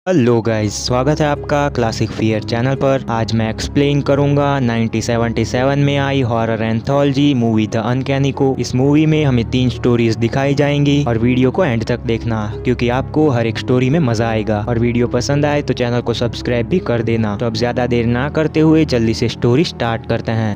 Hello guys, स्वागत है आपका क्लासिक फियर चैनल पर। आज मैं एक्सप्लेन करूंगा 1977 में आई horror anthology movie the uncanny को। इस मूवी में हमें 3 स्टोरीज दिखाई जाएंगी और वीडियो को एंड तक देखना क्योंकि आपको हर एक स्टोरी में मजा आएगा। और वीडियो पसंद आए तो चैनल को सब्सक्राइब भी कर देना। तो अब ज्यादा देर ना करते हुए जल्दी से स्टोरी स्टार्ट करते हैं।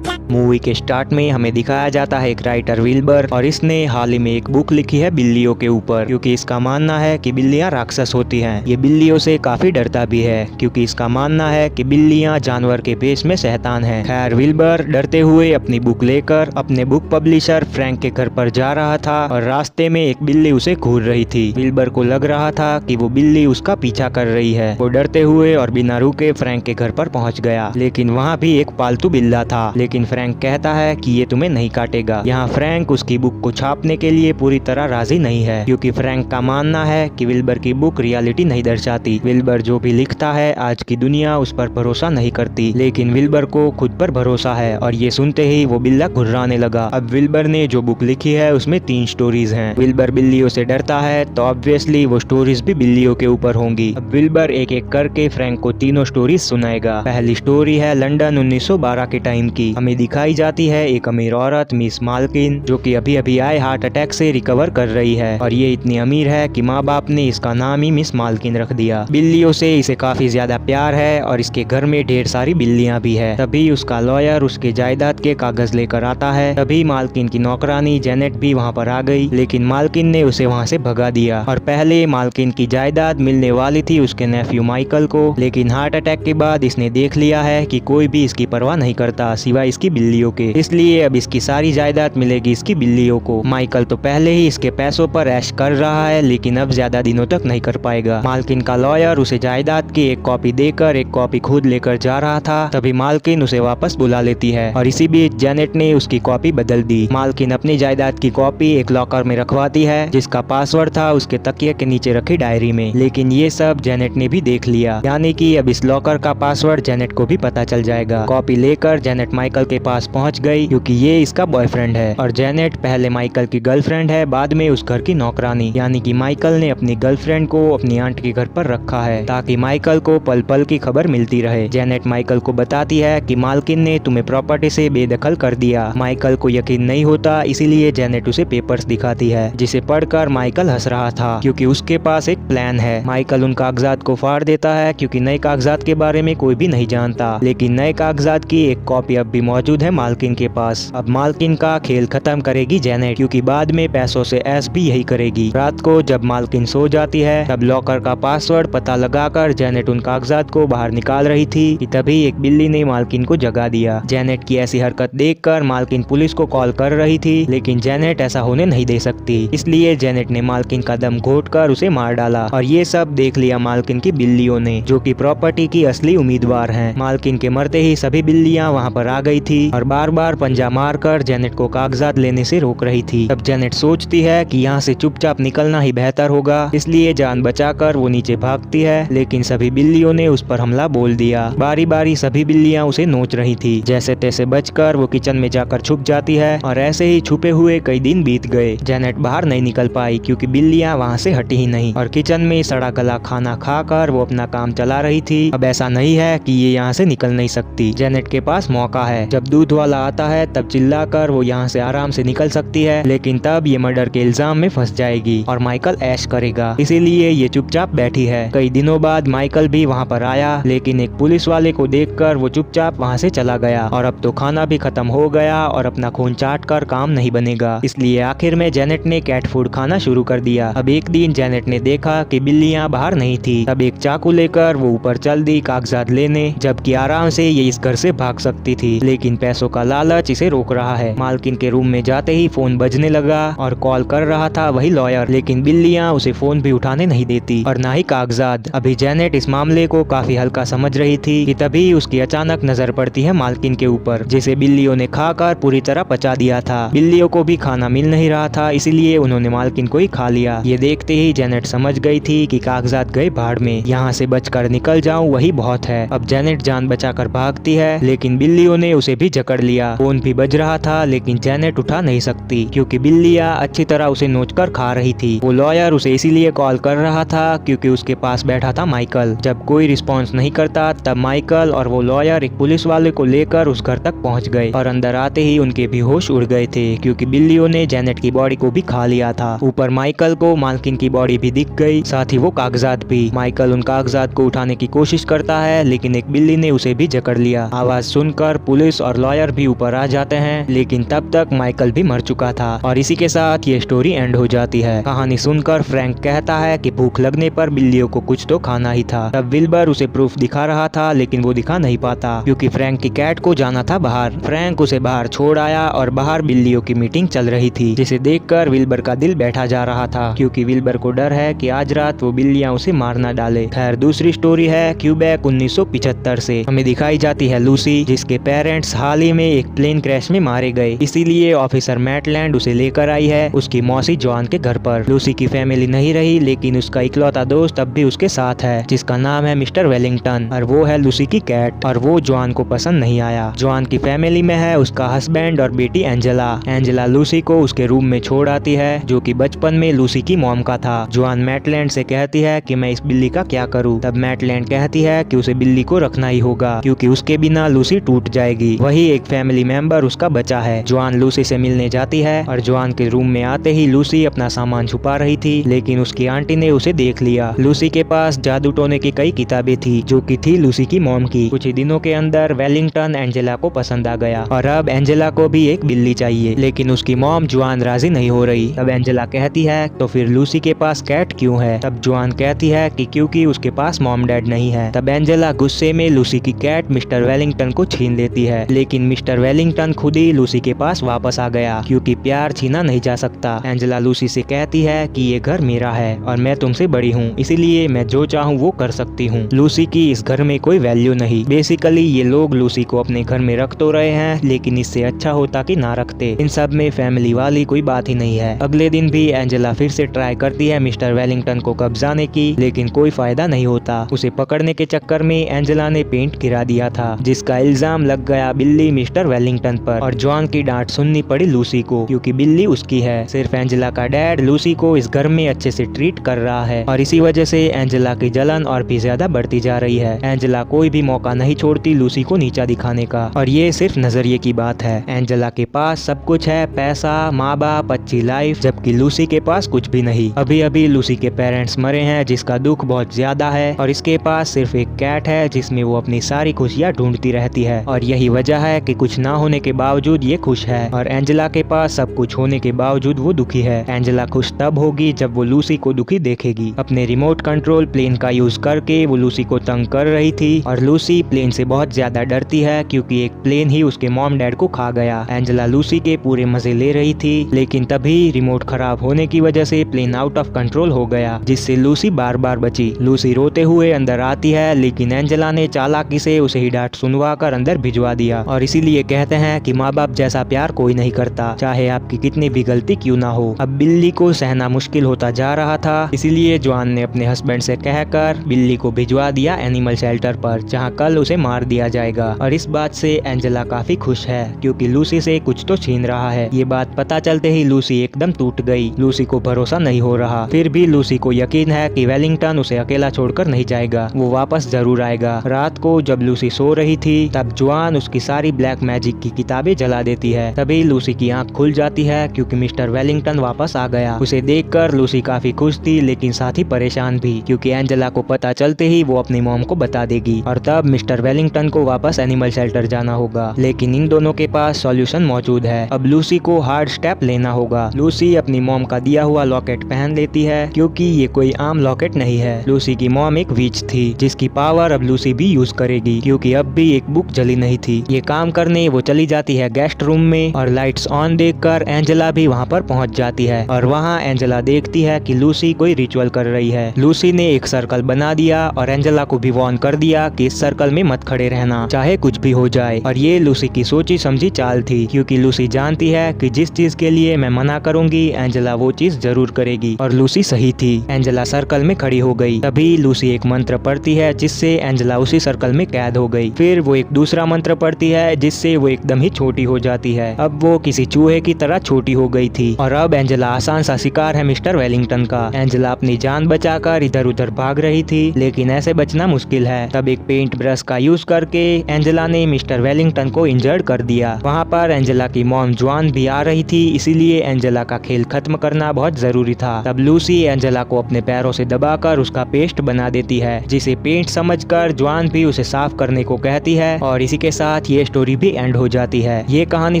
मूवी के स्टार्ट में हमें दिखाया जाता है एक राइटर विल्बर, और इसने हाल ही में एक बुक लिखी है बिल्लियों के ऊपर, क्योंकि इसका मानना है कि बिल्लियां राक्षस होती हैं। ये बिल्लियों से काफी डरता भी है क्योंकि इसका मानना है कि बिल्लियां जानवर के भेष में शैतान हैं। खैर, विल्बर डरते हुए अपनी बुक लेकर अपने बुक पब्लिशर फ्रैंक के घर पर जा रहा था और रास्ते में एक बिल्ली उसे घूर रही थी। विल्बर को लग रहा था कि वो बिल्ली उसका पीछा कर रही है। वो डरते हुए और बिना रुके फ्रैंक के घर पर पहुंच गया, लेकिन वहाँ भी एक पालतू बिल्ला था। लेकिन फ्रैंक कहता है कि ये तुम्हें नहीं काटेगा। यहाँ फ्रैंक उसकी बुक को छापने के लिए पूरी तरह राजी नहीं है क्योंकि फ्रैंक का मानना है कि विल्बर की बुक रियलिटी नहीं दर्शाती। विल्बर जो भी लिखता है आज की दुनिया उस पर भरोसा नहीं करती, लेकिन विल्बर को खुद पर भरोसा है। और ये सुनते ही वो बिल्ला घुर्राने लगा। अब विल्बर ने जो बुक लिखी है उसमें 3 स्टोरीज हैं। विल्बर बिल्लियों से डरता है तो ऑब्वियसली वो स्टोरीज भी बिल्लियों के ऊपर होंगी। अब विल्बर एक एक करके फ्रैंक को तीनों स्टोरीज सुनाएगा। पहली स्टोरी है लंदन 1912 के टाइम की। हमें दिखाई जाती है एक अमीर औरत मिस मालकिन, जो कि अभी अभी आए हार्ट अटैक से रिकवर कर रही है। और ये इतनी अमीर है कि माँ बाप ने इसका नाम ही मिस मालकिन रख दिया। बिल्लियों से इसे काफी ज्यादा प्यार है और इसके घर में ढेर सारी बिल्लियां भी है। तभी उसका लॉयर उसके जायदाद के कागज लेकर आता है। तभी मालकिन की नौकरानी जेनेट भी वहाँ पर आ गई, लेकिन मालकिन ने उसे वहाँ से भगा दिया। और पहले मालकिन की जायदाद मिलने वाली थी उसके नेफ्यू माइकल को, लेकिन हार्ट अटैक के बाद इसने देख लिया है कि कोई भी इसकी परवाह नहीं करता सिवाय इसकी बिल्लियों के, इसलिए अब इसकी सारी जायदाद मिलेगी इसकी बिल्लियों को। माइकल तो पहले ही इसके पैसों पर ऐश कर रहा है, लेकिन अब ज्यादा दिनों तक नहीं कर पाएगा। मालकिन का लॉयर उसे जायदाद की एक कॉपी देकर एक कॉपी खुद लेकर जा रहा था। तभी मालकिन उसे वापस बुला लेती है और इसी बीच जेनेट ने उसकी कॉपी बदल दी। मालकिन अपनी जायदाद की कॉपी एक लॉकर में रखवाती है जिसका पासवर्ड था उसके तकिए के नीचे रखी डायरी में, लेकिन ये सब जेनेट ने भी देख लिया। यानी कि अब इस लॉकर का पासवर्ड जेनेट को भी पता चल जाएगा। कॉपी लेकर जेनेट माइकल के पास पहुंच गई क्योंकि ये इसका बॉयफ्रेंड है और जेनेट पहले माइकल की गर्लफ्रेंड है, बाद में उस घर की नौकरानी। यानी कि माइकल ने अपनी गर्लफ्रेंड को अपनी आंट के घर पर रखा है ताकि माइकल को पल पल की खबर मिलती रहे। जेनेट माइकल को बताती है कि मालकिन ने तुम्हें प्रॉपर्टी से बेदखल कर दिया। माइकल को यकीन नहीं होता, इसीलिए जेनेट उसे पेपर्स दिखाती है जिसे पढ़कर माइकल हंस रहा था क्योंकि उसके पास एक प्लान है। माइकल उन कागजात को फाड़ देता है क्योंकि नए कागजात के बारे में कोई भी नहीं जानता, लेकिन नए कागजात की एक कॉपी अब भी मौजूद है मालकिन के पास। अब मालकिन का खेल खत्म करेगी जेनेट, क्योंकि बाद में पैसों से ऐश भी यही करेगी। रात को जब मालकिन सो जाती है तब लॉकर का पासवर्ड पता लगाकर जेनेट उन कागजात को बाहर निकाल रही थी कि तभी एक बिल्ली ने मालकिन को जगा दिया। जेनेट की ऐसी हरकत देखकर मालकिन पुलिस को कॉल कर रही थी, लेकिन जेनेट ऐसा होने नहीं दे सकती, इसलिए जेनेट ने मालकिन का दम घोंटकर उसे मार डाला। और ये सब देख लिया मालकिन की बिल्लियों ने, जो कि प्रॉपर्टी की असली उम्मीदवार हैं। मालकिन के मरते ही सभी बिल्लियां वहां पर आ गई थी और बार बार पंजा मारकर जेनेट को कागजात लेने से रोक रही थी। अब जेनेट सोचती है कि यहाँ से चुपचाप निकलना ही बेहतर होगा, इसलिए जान बचाकर वो नीचे भागती है, लेकिन सभी बिल्लियों ने उस पर हमला बोल दिया। बारी बारी सभी बिल्लियां उसे नोच रही थी। जैसे तैसे बचकर वो किचन में जाकर छुप जाती है और ऐसे ही छुपे हुए कई दिन बीत गए। जेनेट बाहर नहीं निकल पाई क्योंकि बिल्लियां वहाँ से हटी ही नहीं और किचन में सड़ा गला खाना खाकर वो अपना काम चला रही थी। अब ऐसा नहीं है कि ये यहाँ से निकल नहीं सकती। जेनेट के पास मौका है, जब दूध वाला आता है तब चिल्लाकर वो यहाँ से आराम से निकल सकती है, लेकिन तब ये मर्डर के इल्जाम में फंस जाएगी और माइकल ऐश करेगा, इसीलिए ये चुपचाप बैठी है। कई दिनों बाद माइकल भी वहाँ पर आया, लेकिन एक पुलिस वाले को देखकर वो चुपचाप वहाँ से चला गया। और अब तो खाना भी खत्म हो गया और अपना खून चाट कर काम नहीं बनेगा, इसलिए आखिर में जेनेट ने कैट फूड खाना शुरू कर दिया। अब एक दिन जेनेट ने देखा कि बिल्लियाँ बाहर नहीं थी, तब एक चाकू लेकर वो ऊपर चल दी कागजात लेने, जबकि आराम से ये इस घर से भाग सकती थी, लेकिन पैसों का लालच इसे रोक रहा है। मालकिन के रूम में जाते ही फोन बजने लगा और कॉल कर रहा था वही लॉयर, लेकिन बिल्लियां उसे फोन भी उठाने नहीं देती और ना ही कागजात। अभी जेनेट इस मामले को काफी हल्का समझ रही थी कि तभी उसकी अचानक नजर पड़ती है मालकिन के ऊपर, जिसे बिल्लियों ने खाकर पूरी तरह पचा दिया था। बिल्लियों को भी खाना मिल नहीं रहा था, इसीलिए उन्होंने मालकिन को ही खा लिया। ये देखते ही जेनेट समझ गई थी कि कागजात गए भाड़ में, यहाँ से बचकर निकल जाऊं वही बहुत है। अब जेनेट जान बचाकर भागती है, लेकिन बिल्लियों ने उसे भी जकड़ लिया। फोन भी बज रहा था लेकिन जैनेट उठा नहीं सकती क्योंकि बिल्लियाँ अच्छी तरह उसे नोचकर खा रही थी। वो लॉयर उसे इसीलिए कॉल कर रहा था क्योंकि उसके पास बैठा था माइकल। जब कोई रिस्पॉन्स नहीं करता तब माइकल और वो लॉयर एक पुलिस वाले को लेकर उस घर तक पहुंच गए और अंदर आते ही उनके भी होश उड़ गए थे क्योंकि बिल्लियों ने जैनेट की बॉडी को भी खा लिया था। ऊपर माइकल को मालकिन की बॉडी भी दिख गई, साथ ही वो कागजात भी। माइकल उन कागजात को उठाने की कोशिश करता है लेकिन एक बिल्ली ने उसे भी जकड़ लिया। आवाज सुनकर पुलिस और लॉयर भी ऊपर आ जाते हैं लेकिन तब तक माइकल भी मर चुका था और इसी के साथ ये स्टोरी एंड हो जाती है। कहानी सुनकर फ्रैंक कहता है कि भूख लगने पर बिल्लियों को कुछ तो खाना ही था। तब विल्बर उसे प्रूफ दिखा रहा था लेकिन वो दिखा नहीं पाता क्योंकि फ्रैंक की कैट को जाना था बाहर। फ्रैंक उसे बाहर छोड़ आया और बाहर बिल्लियों की मीटिंग चल रही थी जिसे देखकर विल्बर का दिल बैठा जा रहा था क्योंकि विल्बर को डर है कि आज रात वो बिल्लियां उसे मार ना डाले। खैर दूसरी स्टोरी है क्यूबेक 1975 से। हमें दिखाई जाती है लूसी जिसके पेरेंट्स हाल ही में एक प्लेन क्रैश में मारे गए, इसीलिए ऑफिसर मैटलैंड उसे लेकर आई है उसकी मौसी जॉन के घर पर। लूसी की फैमिली नहीं रही लेकिन उसका इकलौता दोस्त अब भी उसके साथ है जिसका नाम है मिस्टर वेलिंगटन और वो है लूसी की कैट और वो जॉन को पसंद नहीं आया। जॉन की फैमिली में है उसका हस्बैंड और बेटी एंजेला। एंजेला लूसी को उसके रूम में छोड़ आती है जो कि बचपन में लूसी की मॉम का था। जॉन मैटलैंड से कहती है कि मैं इस बिल्ली का क्या करूं। तब मैटलैंड कहती है कि उसे बिल्ली को रखना ही होगा क्योंकि उसके बिना लूसी टूट जाएगी। वही एक फैमिली मेंबर उसका बचा है। जॉन लूसी से मिलने जाती है और जॉन के रूम में आते ही लूसी अपना सामान छुपा रही थी लेकिन उसकी आंटी ने उसे देख लिया। लूसी के पास जादू टोने की कई किताबें थी जो कि थी लूसी की मॉम की। कुछ ही दिनों के अंदर वेलिंगटन एंजेला को पसंद आ गया और अब एंजेला को भी एक बिल्ली चाहिए लेकिन उसकी मॉम जॉन राजी नहीं हो रही। तब एंजेला कहती है तो फिर लूसी के पास कैट क्यों है। तब जॉन कहती है कि क्योंकि उसके पास मॉम डैड नहीं है। तब एंजेला गुस्से में लूसी की कैट मिस्टर वेलिंगटन को छीन लेती है लेकिन मिस्टर वेलिंगटन खुद ही लूसी के पास वापस आ गया क्योंकि प्यार छीना नहीं जा सकता। एंजेला लूसी से कहती है कि ये घर मेरा है और मैं तुमसे बड़ी हूँ इसीलिए मैं जो चाहूँ वो कर सकती हूँ। लूसी की इस घर में कोई वैल्यू नहीं। बेसिकली ये लोग लूसी को अपने घर में रख तो रहे हैं लेकिन इससे अच्छा होता कि ना रखते। इन सब में फैमिली वाली कोई बात ही नहीं है। अगले दिन भी एंजेला फिर से ट्राई करती है मिस्टर वेलिंगटन को कब्जाने की लेकिन कोई फायदा नहीं होता। उसे पकड़ने के चक्कर में एंजेला ने पेंट गिरा दिया था जिसका इल्जाम लग गया बिल्ली मिस्टर वेलिंगटन पर और जॉन की डांट सुननी पड़ी लूसी को क्योंकि बिल्ली उसकी है। सिर्फ एंजेला का डैड लूसी को इस घर में अच्छे से ट्रीट कर रहा है और इसी वजह से एंजेला की जलन और भी ज्यादा बढ़ती जा रही है। एंजेला कोई भी मौका नहीं छोड़ती लूसी को नीचा दिखाने का और ये सिर्फ नजरिए की बात है। एंजेला के पास सब कुछ है, पैसा, माँ बाप, अच्छी लाइफ, जबकि लूसी के पास कुछ भी नहीं। अभी अभी लूसी के पेरेंट्स मरे हैं जिसका दुख बहुत ज्यादा है और इसके पास सिर्फ एक कैट है जिसमें वो अपनी सारी खुशियाँ ढूंढती रहती है और यही वजह है कि कुछ ना होने के बावजूद ये खुश है और एंजेला के पास सब कुछ होने के बावजूद वो दुखी है। एंजेला खुश तब होगी जब वो लूसी को दुखी देखेगी। अपने रिमोट कंट्रोल प्लेन का यूज करके वो लूसी को तंग कर रही थी और लूसी प्लेन से बहुत ज्यादा डरती है क्योंकि एक प्लेन ही उसके मॉम डैड को खा गया। एंजेला लूसी के पूरे मजे ले रही थी लेकिन तभी रिमोट खराब होने की वजह से प्लेन आउट ऑफ कंट्रोल हो गया जिससे लूसी बार बार बची। लूसी रोते हुए अंदर आती है लेकिन एंजेला ने चालाकी से उसे ही डांट सुनवा कर अंदर भिजवा दिया और इसीलिए कहते हैं कि माँ बाप जैसा प्यार कोई नहीं करता, चाहे आपकी कितनी भी गलती क्यों ना हो। अब बिल्ली को सहना मुश्किल होता जा रहा था इसीलिए जॉन ने अपने हस्बैंड से कहकर बिल्ली को भिजवा दिया एनिमल शेल्टर पर जहाँ कल उसे मार दिया जाएगा और इस बात से एंजेला काफी खुश है क्योंकि लूसी से कुछ तो छीन रहा है। ये बात पता चलते ही लूसी एकदम टूट गई। लूसी को भरोसा नहीं हो रहा, फिर भी लूसी को यकीन है कि वेलिंगटन उसे अकेला छोड़कर नहीं जाएगा, वो वापस जरूर आएगा। रात को जब लूसी सो रही थी तब जॉन उसकी सारी ब्लैक मैजिक की किताबें जला देती है। तभी लूसी की आंख खुल जाती है क्योंकि मिस्टर वेलिंगटन वापस आ गया। उसे देखकर लूसी काफी खुश थी लेकिन साथ ही परेशान भी क्योंकि एंजेला को पता चलते ही वो अपनी मॉम को बता देगी और तब मिस्टर वेलिंगटन को वापस एनिमल शेल्टर जाना होगा। लेकिन इन दोनों के पास सॉल्यूशन मौजूद है। अब लूसी को हार्ड स्टेप लेना होगा। लूसी अपनी मॉम का दिया हुआ लॉकेट पहन लेती है क्योंकि ये कोई आम लॉकेट नहीं है। लूसी की मॉम एक विच थी जिसकी पावर अब लूसी भी यूज करेगी क्योंकि अब भी एक बुक जली नहीं थी। ये काम करने वो चली जाती है गेस्ट रूम में और लाइट्स ऑन देखकर एंजेला भी वहाँ पर पहुँच जाती है और वहाँ एंजेला देखती है कि लूसी कोई रिचुअल कर रही है। लूसी ने एक सर्कल बना दिया और एंजेला को भी वार्न कर दिया कि इस सर्कल में मत खड़े रहना चाहे कुछ भी हो जाए और ये लूसी की सोची समझी चाल थी क्योंकि लूसी जानती है कि जिस चीज के लिए मैं मना करूंगी एंजेला वो चीज जरूर करेगी और लूसी सही थी। एंजेला सर्कल में खड़ी हो गई। तभी लूसी एक मंत्र पढ़ती है जिससे एंजेला उसी सर्कल में कैद हो गई। फिर वो एक दूसरा मंत्र पढ़ती है है जिससे वो एकदम ही छोटी हो जाती है। अब वो किसी चूहे की तरह छोटी हो गई थी और अब एंजेला आसान सा शिकार है मिस्टर वेलिंगटन का। एंजेला अपनी जान बचाकर इधर उधर भाग रही थी, लेकिन ऐसे बचना मुश्किल है। तब एक पेंट ब्रश का यूज करके एंजेला ने मिस्टर वेलिंगटन को इंजर्ड कर दिया। वहाँ पर एंजेला की मॉम जॉन भी आ रही थी, इसीलिए एंजेला का खेल खत्म करना बहुत जरूरी था। तब लूसी एंजेला को अपने पैरों से दबाकर उसका पेस्ट बना देती है, जिसे पेंट समझकर जॉन भी उसे साफ करने को कहती है और इसी के साथ ये स्टोरी भी एंड हो जाती है। ये कहानी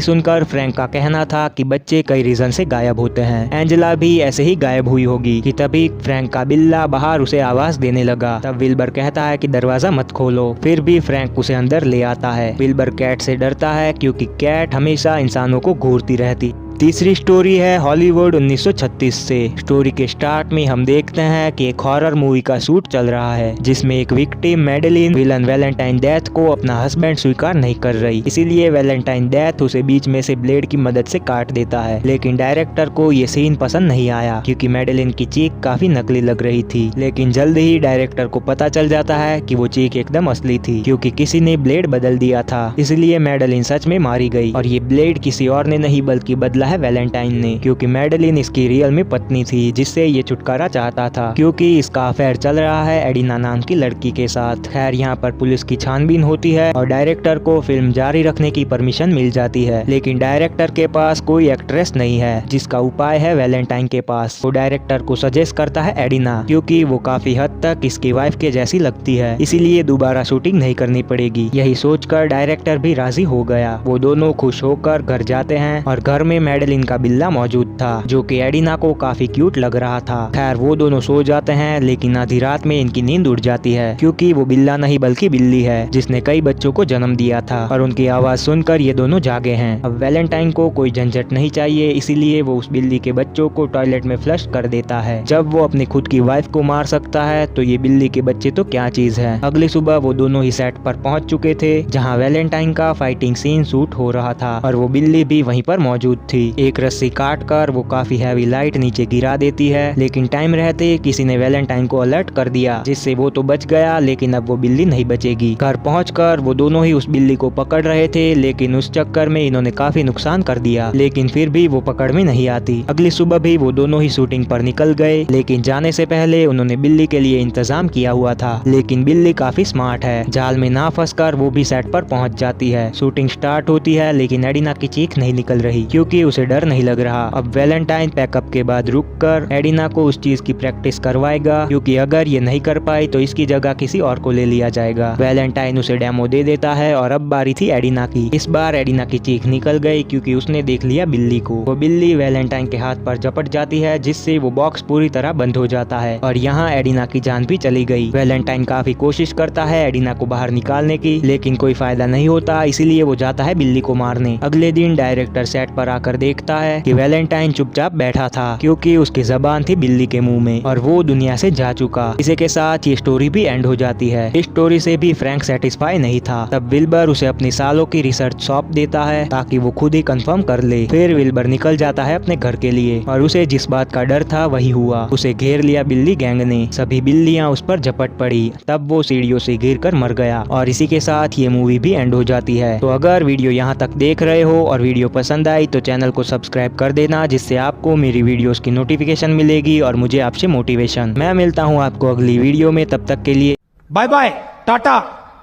सुनकर फ्रैंक का कहना था कि बच्चे कई रीजन से गायब होते हैं, एंजेला भी ऐसे ही गायब हुई होगी कि तभी फ्रैंक का बिल्ला बाहर उसे आवाज देने लगा। तब विल्बर कहता है कि दरवाजा मत खोलो, फिर भी फ्रैंक उसे अंदर ले आता है। विल्बर कैट से डरता है क्योंकि कैट हमेशा इंसानों को घूरती रहती। तीसरी स्टोरी है हॉलीवुड 1936 से। स्टोरी के स्टार्ट में हम देखते हैं कि एक हॉरर मूवी का शूट चल रहा है, जिसमें एक victim Madeline villain Valentine death को अपना हस्बैंड स्वीकार नहीं कर रही, इसीलिए वैलेंटाइन डेथ उसे बीच में से ब्लेड की मदद से काट देता है। लेकिन डायरेक्टर को ये सीन पसंद नहीं आया क्योंकि मैडेलिन की चीख काफी नकली लग रही थी। लेकिन जल्द ही डायरेक्टर को पता चल जाता है कि वो चीख एकदम असली थी, क्योंकि किसी ने ब्लेड बदल दिया था, इसलिए मैडेलिन सच में मारी गई और ये ब्लेड किसी और ने नहीं बल्कि बदला है वैलेंटाइन ने, क्योंकि मैडेलिन इसकी रियल में पत्नी थी जिससे ये छुटकारा चाहता था, क्योंकि इसका अफेयर चल रहा है एडिना नाम की लड़की के साथ। खैर यहाँ पर पुलिस की छानबीन होती है और डायरेक्टर को फिल्म जारी रखने की परमिशन मिल जाती है, लेकिन डायरेक्टर के पास कोई एक्ट्रेस नहीं है जिसका उपाय है वैलेंटाइन के पास। वो डायरेक्टर को सजेस्ट करता है एडिना, क्योंकि वो काफी हद तक इसकी वाइफ के जैसी लगती है, इसीलिए दोबारा शूटिंग नहीं करनी पड़ेगी। यही सोचकर डायरेक्टर भी राजी हो गया। वो दोनों खुश होकर घर जाते हैं और घर में मैडेलिन का बिल्ला मौजूद था, जो कि एडिना को काफी क्यूट लग रहा था। खैर वो दोनों सो जाते हैं, लेकिन आधी रात में इनकी नींद उड़ जाती है, क्योंकि वो बिल्ला नहीं बल्कि बिल्ली है जिसने कई बच्चों को जन्म दिया था और उनकी आवाज सुनकर ये दोनों जागे हैं। अब वैलेंटाइन को कोई झंझट नहीं चाहिए, इसीलिए वो उस बिल्ली के बच्चों को टॉयलेट में फ्लश कर देता है। जब वो अपनी खुद की वाइफ को मार सकता है तो ये बिल्ली के बच्चे तो क्या चीज है। अगली सुबह वो दोनों ही सेट पर पहुंच चुके थे, जहां वैलेंटाइन का फाइटिंग सीन शूट हो रहा था और वो बिल्ली भी वहीं पर मौजूद थी। एक रस्सी काट कर वो काफी हैवी लाइट नीचे गिरा देती है, लेकिन टाइम रहते किसी ने वैलेंटाइन को अलर्ट कर दिया, जिससे वो तो बच गया, लेकिन अब वो बिल्ली नहीं बचेगी। घर पहुंचकर वो दोनों ही उस बिल्ली को पकड़ रहे थे, लेकिन उस चक्कर में इन्होंने काफी नुकसान कर दिया, लेकिन फिर भी वो पकड़ में नहीं आती। अगली सुबह भी वो दोनों ही शूटिंग पर निकल गए, लेकिन जाने से पहले उन्होंने बिल्ली के लिए इंतजाम किया हुआ था। लेकिन बिल्ली काफी स्मार्ट है, जाल में ना फंसकर वो भी सेट पर पहुंच जाती है। शूटिंग स्टार्ट होती है, लेकिन एडिना की चीख नहीं निकल रही क्योंकि उसे डर नहीं लग रहा। अब वैलेंटाइन पैकअप के बाद रुककर एडिना को उस चीज की प्रैक्टिस करवाएगा, क्योंकि अगर ये नहीं कर पाई तो इसकी जगह किसी और को ले लिया जाएगा। वैलेंटाइन उसे डेमो दे देता है और अब बारी थी एडिना की। इस बार एडिना की चीख निकल गई क्योंकि उसने देख लिया बिल्ली को। वो बिल्ली वैलेंटाइन के हाथ पर झपट जाती है, जिससे वो बॉक्स पूरी तरह बंद हो जाता है और यहाँ एडिना की जान भी चली गई। वैलेंटाइन काफी कोशिश करता है एडिना को बाहर निकालने की, लेकिन कोई फायदा नहीं होता, इसीलिए वो जाता है बिल्ली को मारने। अगले दिन डायरेक्टर सेट पर आकर देखता है कि वैलेंटाइन चुपचाप बैठा था, क्योंकि उसकी जबान थी बिल्ली के मुंह में और वो दुनिया से जा चुका। इसी के साथ ये स्टोरी भी एंड हो जाती है। इस स्टोरी से भी फ्रैंक सेटिस्फाई नहीं था। तब विल्बर उसे अपनी सालों की रिसर्च सौंप देता है ताकि वो खुद ही कंफर्म कर ले। फिर विल्बर निकल जाता है अपने घर के लिए और उसे जिस बात का डर था वही हुआ। उसे घेर लिया बिल्ली गैंग ने, सभी बिल्लियां उस पर झपट पड़ी। तब वो सीढ़ियों से गिरकर मर गया और इसी के साथ ये मूवी भी एंड हो जाती है। तो अगर वीडियो यहाँ तक देख रहे हो और वीडियो पसंद आई तो चैनल को सब्सक्राइब कर देना, जिससे आपको मेरी वीडियोस की नोटिफिकेशन मिलेगी और मुझे आपसे मोटिवेशन। मैं मिलता हूँ आपको अगली वीडियो में, तब तक के लिए bye bye, tata,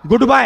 good bye.